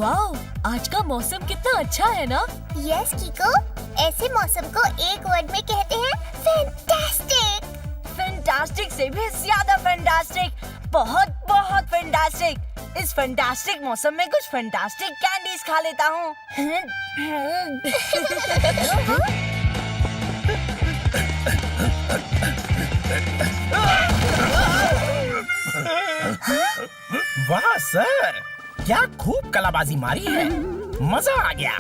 Wow, आज का मौसम कितना अच्छा है ना? यस कीको, ऐसे मौसम को एक वर्ड में कहते हैं फैंटास्टिक। फैंटास्टिक से भी ज्यादा फैंटास्टिक, बहुत बहुत फैंटास्टिक। इस फैंटास्टिक मौसम में कुछ फैंटास्टिक कैंडीज खा लेता हूँ। वाह सर, क्या खूब कलाबाजी मारी है, मजा आ गया।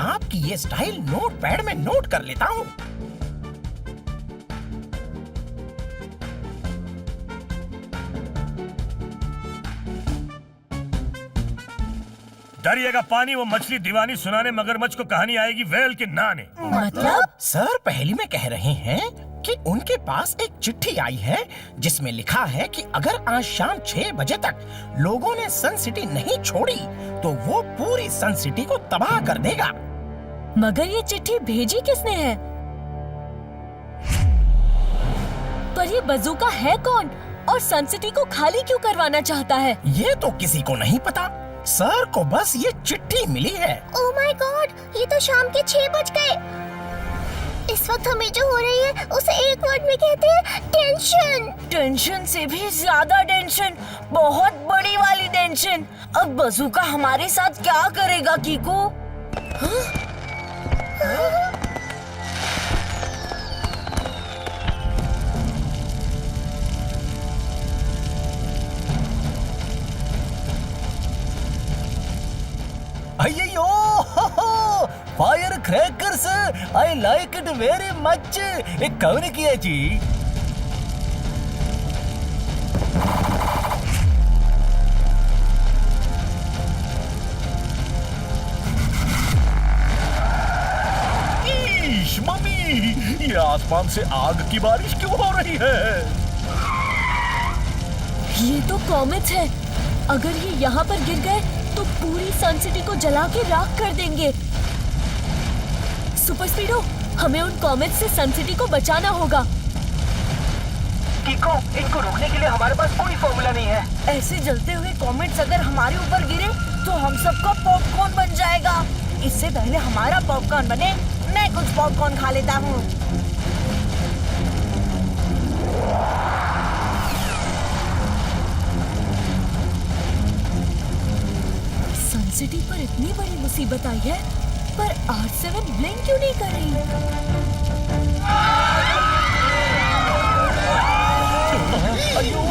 आपकी ये स्टाइल नोटपैड में नोट कर लेता हूँ। दरिया का पानी वो मछली दीवानी सुनाने मगरमच्छ को कहानी आएगी वेल के नाने। मतलब? सर पहेली में कह रहे हैं कि उनके पास एक चिट्ठी आई है जिसमें लिखा है कि अगर आज शाम 6 बजे तक लोगों ने सन सिटी नहीं छोड़ी तो वो पूरी सन सिटी को तबाह कर देगा। मगर ये चिट्ठी भेजी किसने है? पर ये बज़ूका है कौन और सन सिटी को खाली क्यों करवाना चाहता है? ये तो किसी को नहीं पता, सर को बस ये चिट्ठी मिली है। ओह माय गॉड, ये तो शाम के 6 बज गए। इस वक्त हमें जो हो रही है उसे एक वर्ड में कहते हैं टेंशन। टेंशन से भी ज्यादा टेंशन, बहुत बड़ी वाली टेंशन। अब बज़ूका हमारे साथ क्या करेगा कीको? अय्यो, fire crackers, I like it very much. एक कौन किया जी? ईश मम्मी, ये आसमान से आग की बारिश क्यों हो रही है? ये तो कॉमेट्स है। अगर ये यहाँ पर गिर गए तो पूरी सन सिटी को जला के राख कर देंगे। सुपर स्पीडो, हमें उन कॉमेट्स से सन सिटी को बचाना होगा। कीको, इनको रोकने के लिए हमारे पास कोई फॉर्मूला नहीं है। ऐसे जलते हुए कॉमेट्स अगर हमारे ऊपर गिरे तो हम सबका पॉपकॉर्न बन जाएगा। इससे पहले हमारा पॉपकॉर्न बने, मैं कुछ पॉपकॉर्न खा लेता हूँ। सन सिटी पर इतनी बड़ी मुसीबत आई है, पर R7 ब्लिंक क्यों नहीं कर रही? अयो,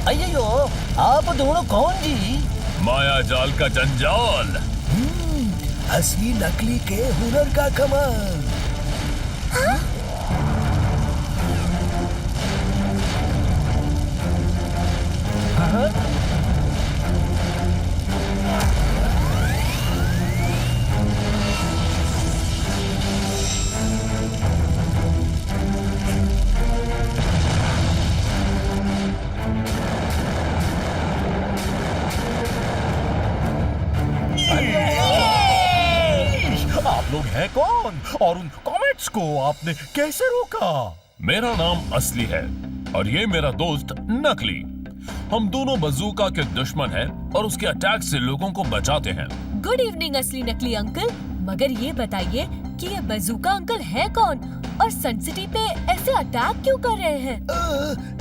अय्यो, आप दोनों कौन जी? माया जाल का जंजाल। असली नकली के हुनर का कमाल। आप लोग हैं कौन और उन कॉमेट्स को आपने कैसे रोका? मेरा नाम असली है और ये मेरा दोस्त नकली। हम दोनों बज़ूका के दुश्मन हैं और उसके अटैक से लोगों को बचाते हैं। गुड इवनिंग असली नकली अंकल, मगर ये बताइए कि ये बज़ूका अंकल है कौन और सन सिटी पे ऐसे अटैक क्यों कर रहे हैं?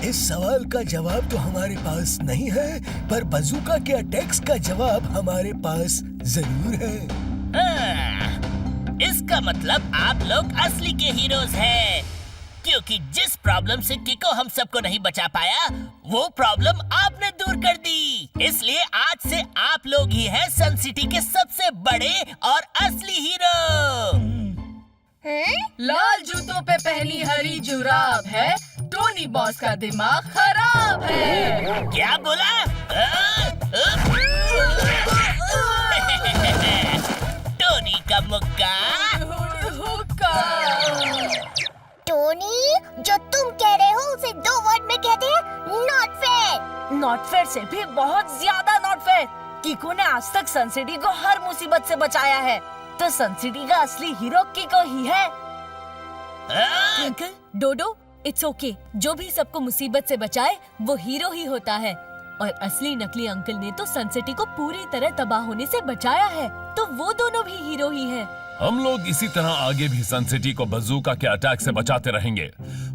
इस सवाल का जवाब तो हमारे पास नहीं है, पर बज़ूका के अटैक्स का जवाब हमारे पास जरूर है। इसका मतलब आप लोग असली के हीरोज हैं, क्योंकि जिस प्रॉब्लम से किको हम सबको नहीं बचा पाया, वो प्रॉब्लम आपने दूर कर दी। इसलिए आज से आप लोग ही हैं सन सिटी के सबसे बड़े और असली हीरो। लाल जूतों पे पहनी हरी जुराब है, टोनी बॉस का दिमाग खराब है। क्या बोला? टोनी का मुक्का। पोनी, जो तुम कह रहे हो उसे 2 वर्ड में कहते हैं नॉट फेयर। नॉट फेयर से भी बहुत ज्यादा नॉट फेयर। किको ने आज तक सन सिटी को हर मुसीबत से बचाया है, तो सन सिटी का असली हीरो किको ही है। अंकल, डोडो, इट्स ओके। जो भी सबको मुसीबत से बचाए वो हीरो ही होता है। और असली नकली अंकल ने तो सन सिटी को पूरी तरह तबाह होने से बचाया है, तो वो दोनों भी हीरो ही हैं। हम लोग इसी तरह आगे भी सन सिटी को बजूका के अटैक से बचाते रहेंगे,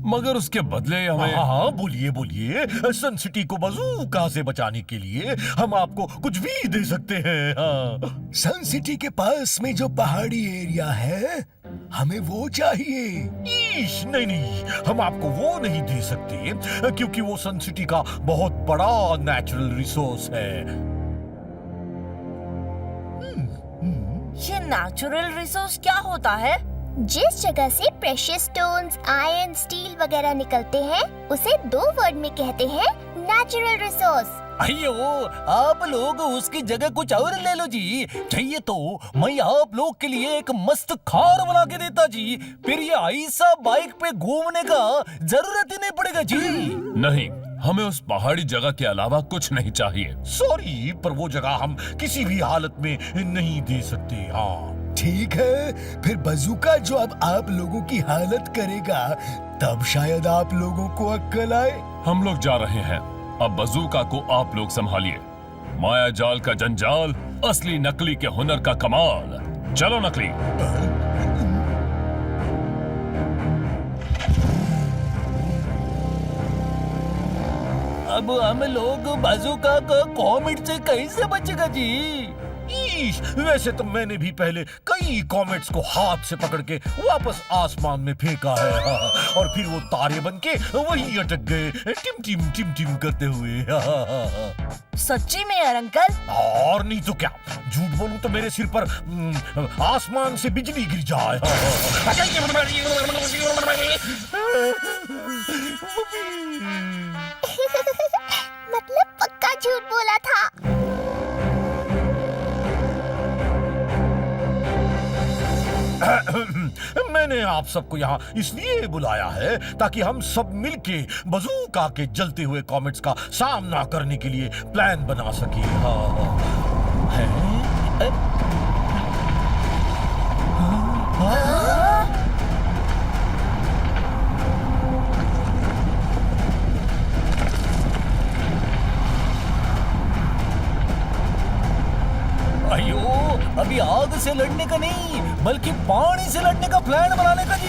मगर उसके बदले हमें। हाँ, बोलिए बोलिए। सन सिटी को बजूका से बचाने के लिए हम आपको कुछ भी दे सकते हैं। हाँ। सन सिटी के पास में जो पहाड़ी एरिया है, हमें वो चाहिए। ईश, नहीं नहीं, हम आपको वो नहीं दे सकते क्योंकि वो सन सिटी का बहुत बड़ा नेचुरल रिसोर्स है। ये नेचुरल रिसोर्स क्या होता है? जिस जगह से प्रेशियस स्टोन्स, आयरन, स्टील वगैरह निकलते हैं, उसे 2 वर्ड में कहते हैं नेचुरल रिसोर्स। अयो, आप लोग उसकी जगह कुछ और ले लो जी। चाहिए तो मैं आप लोग के लिए एक मस्त कार बना के देता जी। फिर ये ऐसा बाइक पे घूमने का जरूरत ही नहीं पड़ेगा जी। नहीं, हमें उस पहाड़ी जगह के अलावा कुछ नहीं चाहिए। सॉरी, पर वो जगह हम किसी भी हालत में नहीं दे सकते। हाँ, ठीक है, फिर बजूका जो अब आप लोगों की हालत करेगा, तब शायद आप लोगों को अक्ल आए। हम लोग जा रहे हैं, अब बजूका को आप लोग संभालिए। माया जाल का जंजाल, असली नकली के हुनर का कमाल। चलो नकली। अब हम लोग बाजूका का कॉमेट से कैसे बचेगा जी? ईश, वैसे तो मैंने भी पहले कई कॉमेट्स को हाथ से पकड़ के वापस आसमान में फेंका है। हाँ, और फिर वो तारे बन के वहीं अटक गए, टिम टिम टिम टिम करते हुए। सच्ची में यार अंकल? और नहीं तो क्या, झूठ बोलूं तो मेरे सिर पर आसमान से बिजली गिर जाए। मतलब पक्का झूठ बोला था। मैंने आप सबको यहाँ इसलिए बुलाया है ताकि हम सब मिलके बजूका के जलते हुए कॉमेट्स का सामना करने के लिए प्लान बना सके। अयो, अभी आग से लड़ने का नहीं, बल्कि पानी से लड़ने का प्लान बनाने का जी।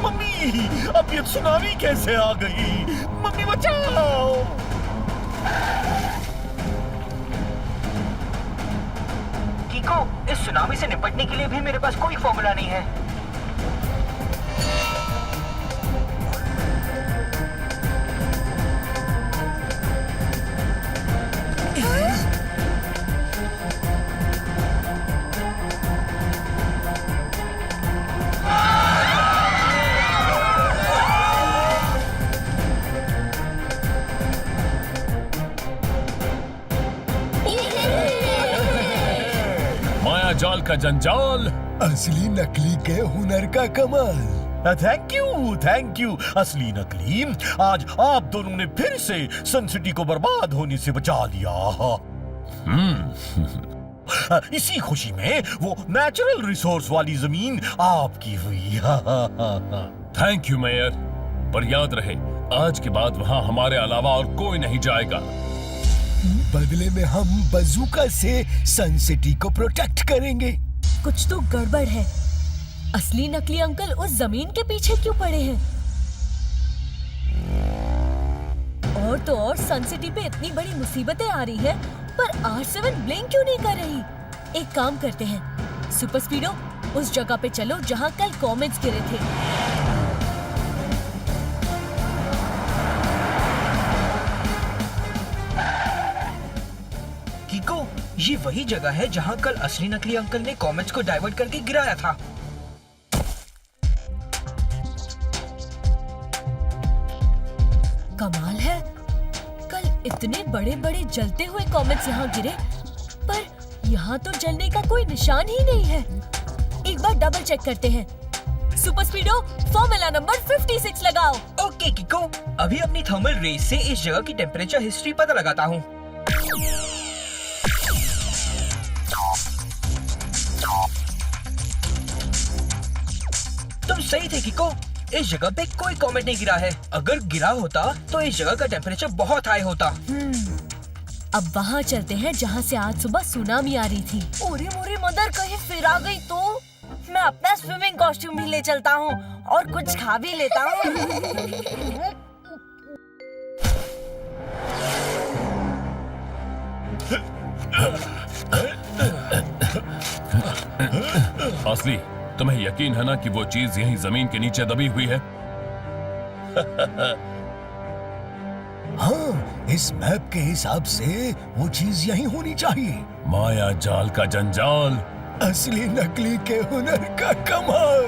मम्मी, अब ये सुनामी कैसे आ गई? मम्मी बचाओ! किको, इस सुनामी से निपटने के लिए भी मेरे पास कोई फॉर्मूला नहीं है। जाल का जंजाल, असली नकली के हुनर का कमाल। थैंक यू असली नकली। आज आप दोनों ने फिर से सन सिटी को बर्बाद होने से बचा लिया। इसी खुशी में वो नेचुरल रिसोर्स वाली जमीन आपकी हुई। थैंक यू मेयर, पर याद रहे आज के बाद वहाँ हमारे अलावा और कोई नहीं जाएगा। बदले में हम बजूका से सन सिटी को प्रोटेक्ट करेंगे। कुछ तो गड़बड़ है। असली नकली अंकल उस जमीन के पीछे क्यों पड़े हैं? और तो और सन सिटी पे इतनी बड़ी मुसीबतें आ रही हैं, पर R7 ब्लिंक क्यों नहीं कर रही? एक काम करते हैं, सुपर स्पीडो, उस जगह पे चलो जहाँ कल कॉमेट्स गिरे थे। किको, ये वही जगह है जहाँ कल असली नकली अंकल ने कॉमेट्स को डाइवर्ट करके गिराया था। कमाल है, इतने बड़े बड़े जलते हुए कॉमेट्स यहाँ गिरे, पर यहाँ तो जलने का कोई निशान ही नहीं है। एक बार डबल चेक करते हैं। सुपर स्पीडो, फॉर्मूला नंबर 56 लगाओ। ओके किको, अभी अपनी थर्मल रेज से इस जगह की टेम्परेचर हिस्ट्री पता लगाता हूँ। तुम सही थे किको, इस जगह पे कोई कॉमेट नहीं गिरा है। अगर गिरा होता तो इस जगह का टेम्परेचर बहुत हाई होता। अब वहाँ चलते हैं जहाँ से आज सुबह सुनामी आ रही थी। ओरे मोरे मदर, कहीं फिर आ गई तो? मैं अपना स्विमिंग कॉस्ट्यूम भी ले चलता हूँ और कुछ खा भी लेता हूँ। असली, तुम्हें यकीन है ना कि वो चीज यहीं जमीन के नीचे दबी हुई है? हाँ, इस मैप के हिसाब से वो चीज यहीं होनी चाहिए। माया जाल का जंजाल, असली नकली के हुनर का कमाल।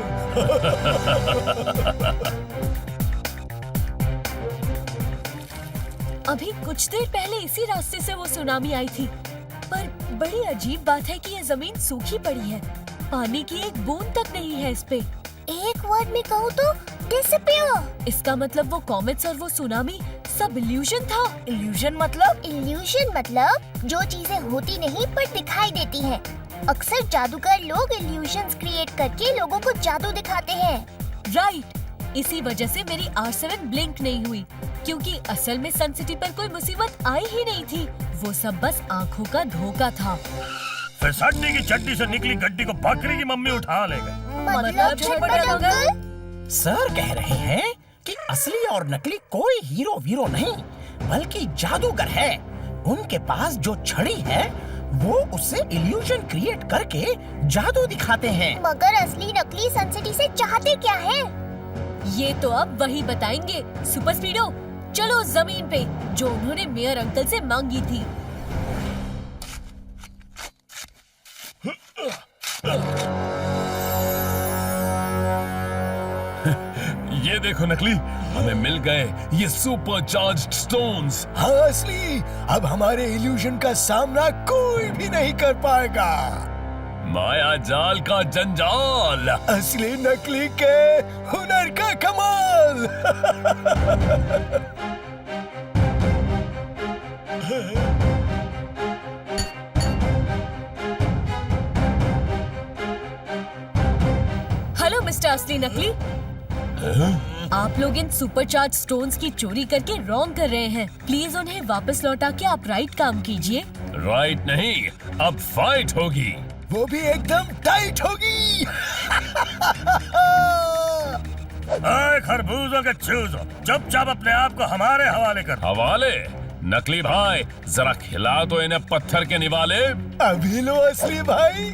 अभी कुछ देर पहले इसी रास्ते से वो सुनामी आई थी, पर बड़ी अजीब बात है कि ये जमीन सूखी पड़ी है। पानी की एक बूंद तक नहीं है इस पे। एक वर्ड में कहूँ तो डिसअपियर। इसका मतलब वो कॉमेट्स और वो सुनामी सब इल्यूजन था। इल्यूजन मतलब? इल्यूशन मतलब जो चीजें होती नहीं पर दिखाई देती हैं। अक्सर जादूगर लोग इल्यूशंस क्रिएट करके लोगों को जादू दिखाते हैं। राइट, इसी वजह से मेरी R7 ब्लिंक नहीं हुई, क्योंकि असल में सन सिटी पर कोई मुसीबत आई ही नहीं थी। वो सब बस आँखों का धोखा था। फिर सड्डी की चड्डी से निकली गड्डी को बकरी की मम्मी उठा ले गई। मतलब झटपट अंकल? सर कह रहे हैं कि असली और नकली कोई हीरो वीरो नहीं, बल्कि जादूगर है। उनके पास जो छड़ी है वो उससे इल्यूजन क्रिएट करके जादू दिखाते हैं। मगर असली नकली सन सिटी से चाहते क्या है? ये तो अब वही बताएंगे। सुपर स्पीडो, चलो जमीन पे, जो उन्होंने मेयर अंकल से मांगी थी। ये देखो नकली, हमें मिल गए ये सुपर चार्ज्ड स्टोन्स। हाँ असली, अब हमारे इल्यूजन का सामना कोई भी नहीं कर पाएगा। माया जाल का जंजाल, असली नकली के हुनर का कमाल। हेलो मिस्टर असली नकली, आप लोग इन सुपर चार्ज स्टोन्स की चोरी करके रॉन्ग कर रहे हैं। प्लीज उन्हें वापस लौटा के आप राइट काम कीजिए। राइट नहीं, अब फाइट होगी। वो भी एकदम टाइट होगी। खरबूजों के चूजो, चुपचाप अपने आप को हमारे हवाले कर। हवाले? नकली भाई, जरा खिला दो इन्हें पत्थर के निवाले। अभी लो असली भाई।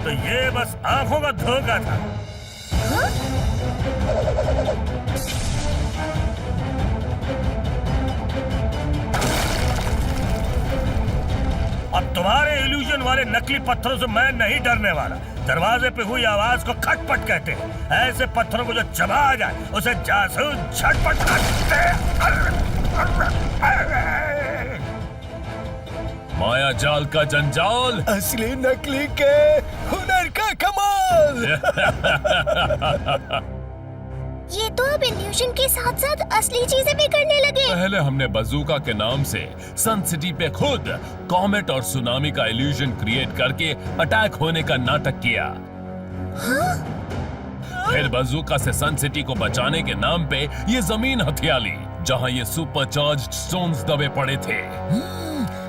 तो ये बस आंखों का धोखा था। अब तुम्हारे इल्यूजन वाले नकली पत्थरों से मैं नहीं डरने वाला। दरवाजे पे हुई आवाज को खटपट कहते हैं। ऐसे पत्थरों को जो चबा जाए उसे जासूस झटपट कहते हैं। माया जाल का जंजाल, असली नकली के हुनर का कमाल। ये तो अब इल्यूशन के साथ साथ असली चीजें भी करने लगे। पहले हमने बजूका के नाम से सन सिटी पे खुद कॉमेट और सुनामी का इल्यूजन क्रिएट करके अटैक होने का नाटक किया। फिर बजूका से सन सिटी को बचाने के नाम पे ये जमीन हथिया ली जहां ये सुपर चार्ज्ड स्टोन्स दबे पड़े थे।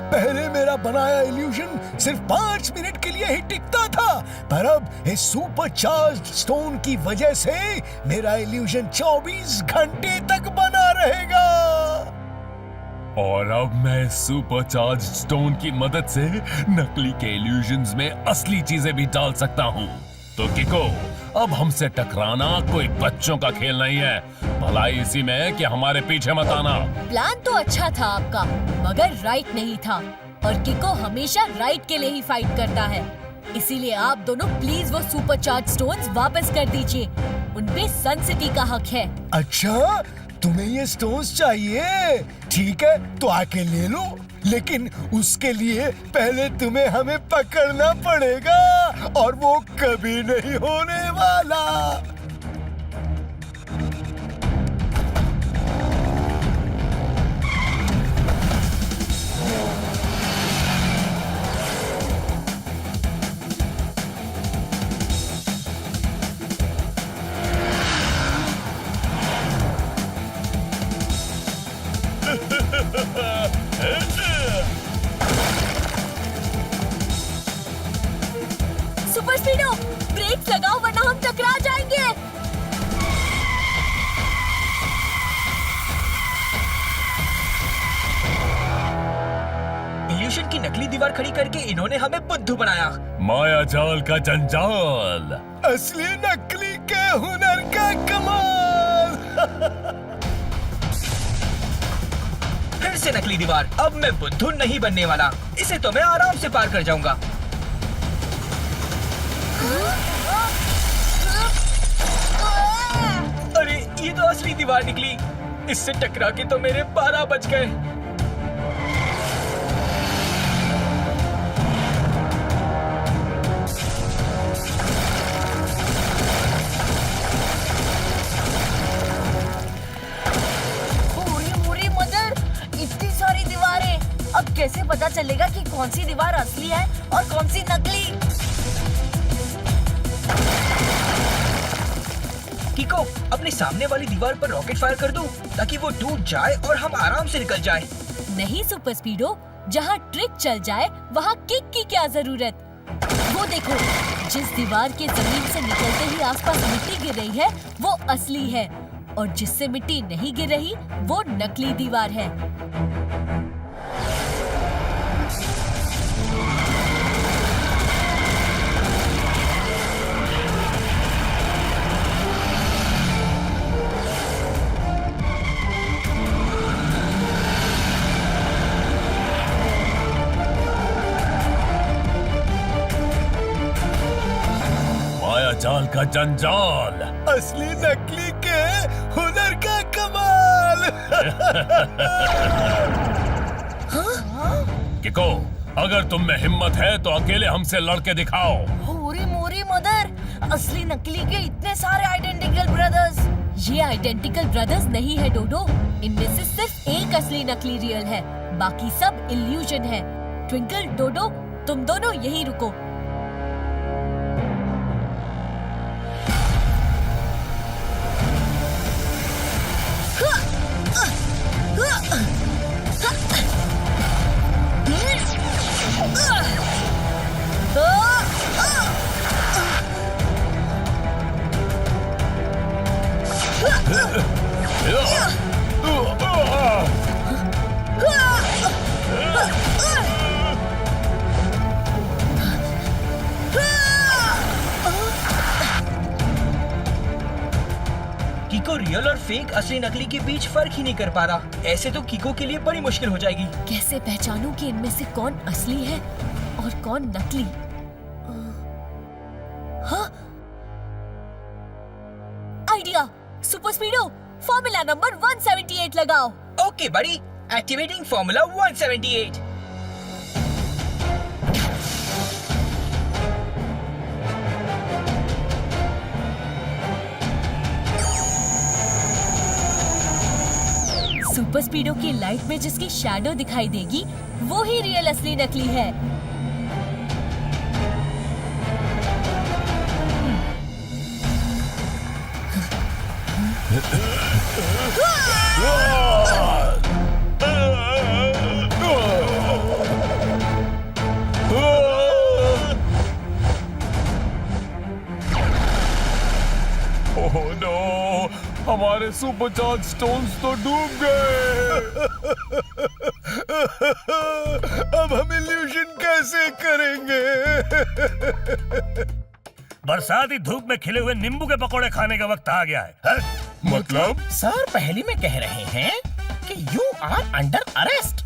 पहले मेरा बनाया इल्यूजन सिर्फ 5 मिनट के लिए ही टिकता था, पर अब इस सुपर चार्ज्ड स्टोन की वजह से मेरा इल्यूजन 24 घंटे तक बना रहेगा। और अब मैं सुपर चार्ज्ड स्टोन की मदद से नकली के इल्यूजन्स में असली चीजें भी डाल सकता हूँ। तो किको, अब हमसे टकराना कोई बच्चों का खेल नहीं है। भलाई इसी में है कि हमारे पीछे मत आना। प्लान तो अच्छा था आपका, मगर राइट नहीं था। और किको हमेशा राइट के लिए ही फाइट करता है। इसीलिए आप दोनों प्लीज वो सुपर चार्ज स्टोन्स वापस कर दीजिए। उनपे सन सिटी का हक है। अच्छा, तुम्हें ये स्टोन्स चाहिए? ठीक है, तो आके ले लो, लेकिन उसके लिए पहले तुम्हें हमें पकड़ना पड़ेगा, और वो कभी नहीं होने वाला। सुपर स्पीडो, ब्रेक्स लगाओ वरना हम टकरा जाएंगे। इल्यूशन की नकली दीवार खड़ी करके इन्होंने हमें बुद्धू बनाया। माया जाल का जंजाल। असली नकली के हुनर का कमाल। फिर से नकली दीवार। अब मैं बुद्धू नहीं बनने वाला। इसे तो मैं आराम से पार कर जाऊंगा। अरे ये तो असली दीवार निकली। इससे टकरा के तो मेरे 12 बज गए। पूरी मदर, इतनी सारी दीवारें। अब कैसे पता चलेगा कि कौन सी दीवार असली है और कौन सी नकली? किको, अपने सामने वाली दीवार पर रॉकेट फायर कर दूं, ताकि वो टूट जाए और हम आराम से निकल जाए। नहीं सुपर स्पीडो, जहाँ ट्रिक चल जाए वहाँ किक की क्या जरूरत। वो देखो, जिस दीवार के जमीन से निकलते ही आसपास मिट्टी गिर रही है वो असली है, और जिससे मिट्टी नहीं गिर रही वो नकली दीवार है। माया जाल का जंजाल। असली नकली के हुनर का कमाल। किको, अगर तुम में हिम्मत है तो अकेले हमसे लड़के दिखाओ। मोरी मदर, असली नकली के इतने सारे आइडेंटिकल ब्रदर्स। ये आइडेंटिकल ब्रदर्स नहीं है डोडो, इनमें से सिर्फ एक असली नकली रियल है, बाकी सब इल्यूजन है। ट्विंकल, डोडो, तुम दोनों यहीं रुको। किको रियल और फेक असली नकली के बीच फर्क ही नहीं कर पा रहा। ऐसे तो किको के लिए बड़ी मुश्किल हो जाएगी। कैसे पहचानूं कि इनमें से कौन असली है और कौन नकली? हाँ, आइडिया। सुपर स्पीडो, फॉर्मूला नंबर 178 लगाओ। ओके बड़ी, एक्टिवेटिंग फॉर्मूला 178। सुपर स्पीडो की लाइट में जिसकी शैडो दिखाई देगी वो ही रियल असली नकली है। ओह नो, हमारे सुपर चार्ज स्टोन्स तो डूब गए। अब हम इल्यूशन कैसे करेंगे? बरसाती धूप में खिले हुए नींबू के पकौड़े खाने का वक्त आ गया है? मतलब सर पहली में कह रहे हैं कि यू आर अंडर अरेस्ट।